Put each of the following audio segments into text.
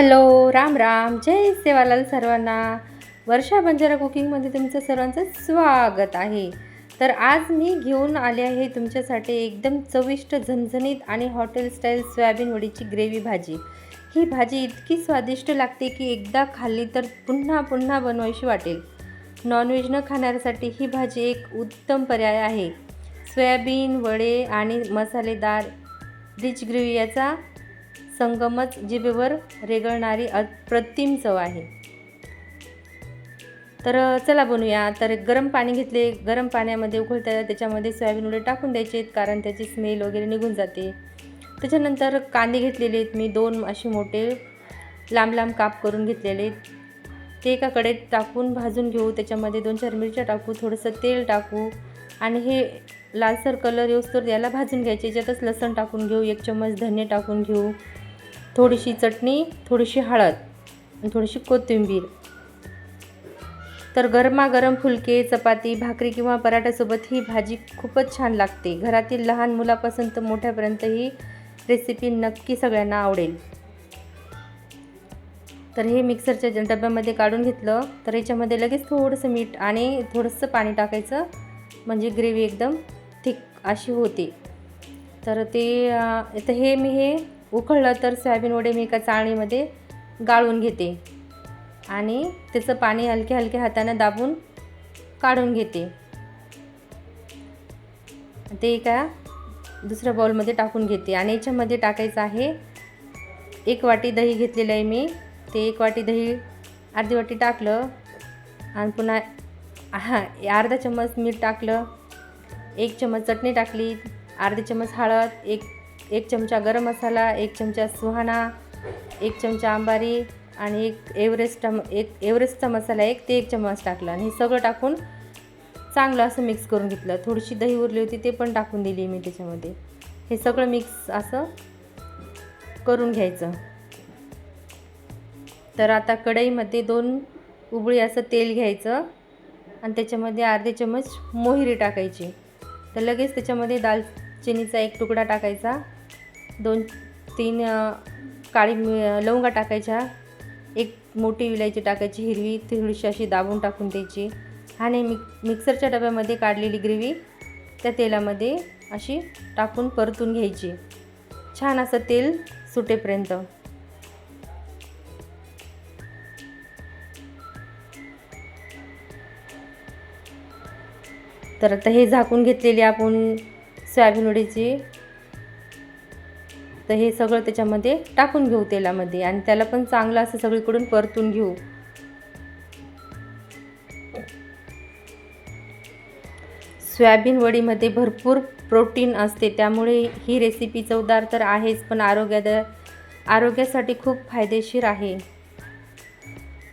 Hello, Ram Ram, जय सेवालाल सर्वांना. वर्षा बंजारा कुकिंगमध्ये तुमचं सर्वांचं स्वागत आहे. तर आज मी घेऊन आले आहे तुमच्यासाठी एकदम चविष्ट, झणझणीत आणि हॉटेल स्टाईल सोयाबीन वडीची ग्रेव्ही भाजी. ही भाजी इतकी स्वादिष्ट लागते की एकदा खाल्ली तर पुन्हा पुन्हा बनवायची वाटेल. नॉनव्हेज न खाणाऱ्यासाठी ही भाजी एक उत्तम पर्याय आहे. सोयाबीन, वडे आणि मसालेदार रिच ग्रेव्ही याचा संगमच जिभेवर रेंगाळणारी अप्रतिम चव आहे. तर चला बनवूया. तर गरम पाणी घेतले. गरम पाण्यामध्ये उकळता त्याच्यामध्ये सोयाबीन वडे टाकून द्यायचे कारण त्याची स्मेल वगैरे निघून जाते. त्याच्यानंतर कांदे घेतलेले आहेत मी 2 असे मोठे लांब लांब काप करून घेतलेले आहेत. ते एका कढईत टाकून भाजून घेऊ. त्याच्यामध्ये 2-4 मिरच्या टाकू, थोडंसं तेल टाकू आणि हे लालसर कलर येऊस्तोवर याला भाजून घ्यायचे. याच्यातच लसूण टाकून घेऊ, 1 चम्मच धने टाकून घेऊ, थोडीशी चटणी, थोडीशी हळद आणि थोडीशी कोथिंबीर. तर गरमागरम फुलके, चपाती, भाकरी किंवा पराठ्यासोबत ही भाजी खूपच छान लागते. घरातील लहान मुलापासून तर मोठ्यापर्यंत ही रेसिपी नक्की सगळ्यांना आवडेल. तर हे मिक्सरच्या डब्यामध्ये काढून घेतलं. तर याच्यामध्ये लगेच थोडंसं मीठ आणि थोडंसं पाणी टाकायचं म्हणजे ग्रेव्ही एकदम थिक अशी होते. तर ते हे उकळलं तर सोयाबीन वडे मी एका चाळणीमध्ये गाळून घेते आणि त्याचं पाणी हलक्या हलक्या हाताने दाबून काढून घेते. ते एका दुसऱ्या बाउलमध्ये टाकून घेते आणि याच्यामध्ये टाकायचं आहे 1 वाटी दही घेतलेलं आहे मी. ते 1 वाटी दही अर्धी वाटी टाकलं आणि पुन्हा अर्धा चम्मच मीठ टाकलं, 1 चम्मच चटणी टाकली, अर्धी चम्मच हळद, एक चमचा गरम मसाला, 1 चमचा सुहाना, 1 चमचा अंबारी आणि एक एव्हरेस्टचा मसाला ते 1 चम्मच टाकला आणि हे सगळं टाकून चांगलं असं मिक्स करून घेतलं. थोडीशी दही उरली होती ते पण टाकून दिली मी त्याच्यामध्ये. हे सगळं मिक्स असं करून घ्यायचं. तर आता कढईमध्ये 2 उबळी असं तेल घ्यायचं आणि त्याच्यामध्ये अर्धे चम्मच मोहरी टाकायची. तर लगेच त्याच्यामध्ये दालचिनीचा 1 तुकडा टाकायचा, 2-3 काळी लवंगा टाकायच्या, 1 मोठी विलायची टाकायची हिरवी, थोडीशी अशी दाबून टाकून द्यायची आणि मिक्सरच्या डब्यामध्ये काढलेली ग्रेव्ही त्या तेलामध्ये अशी टाकून परतून घ्यायची छान असं तेल सुटेपर्यंत. तर आता हे झाकून घेतलेली आपण सोयाबीन वडीची, तर हे सगळं त्याच्यामध्ये टाकून घेऊ तेलामध्ये आणि त्याला पण चांगलं असं सगळीकडून परतून घेऊ. सोयाबीन वडीमध्ये भरपूर प्रोटीन असते त्यामुळे ही रेसिपी चवदार तर आहेच पण आरोग्यासाठी खूप फायदेशीर आहे.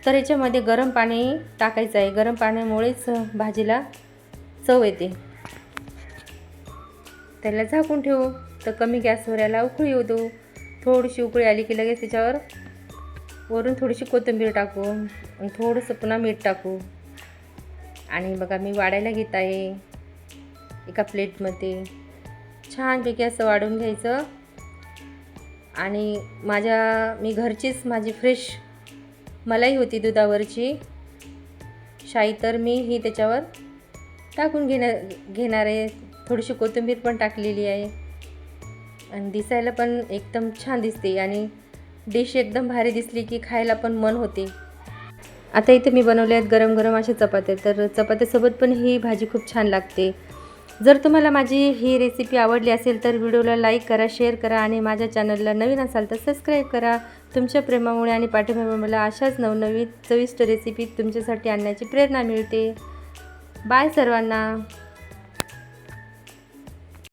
तर याच्यामध्ये गरम पाणी टाकायचं आहे. गरम पाण्यामुळेच भाजीला चव येते. त्याला झाकून ठेवू. तर कमी गॅसवर याला उकळी येऊ देऊ. थोडीशी उकळी आली की लगेच त्याच्यावर वरून थोडीशी कोथिंबीर टाकू आणि थोडंसं पुन्हा मीठ टाकू आणि बघा मी वाढायला घेत आहे एका प्लेटमध्ये. छानपैकी असं वाढून घ्यायचं आणि मी घरचीच माझी फ्रेश मलाई होती दुधावरची शाई, तर मी ही त्याच्यावर टाकून घेणार आहे. थोडीशी कोथिंबीर पण टाकलेली आहे आणि दिसायला पण एकदम छान दिसते आणि डिश एकदम भारी दिसली की खायला पण मन होते. आता इथे मी बनवले आहेत गरम गरम अशा चपात्या. तर चपात्यासोबत पण ही भाजी खूप छान लागते. जर तुम्हाला माझी ही रेसिपी आवडली असेल तर व्हिडिओला लाईक करा, शेअर करा आणि माझ्या चॅनलला नवीन असाल तर सबस्क्राईब करा. तुमच्या प्रेमामुळे आणि पाठिंब्यामुळे मला अशाच नवनवीन चविष्ट रेसिपी तुमच्यासाठी आणण्याची प्रेरणा मिळते. बाय सर्वांना.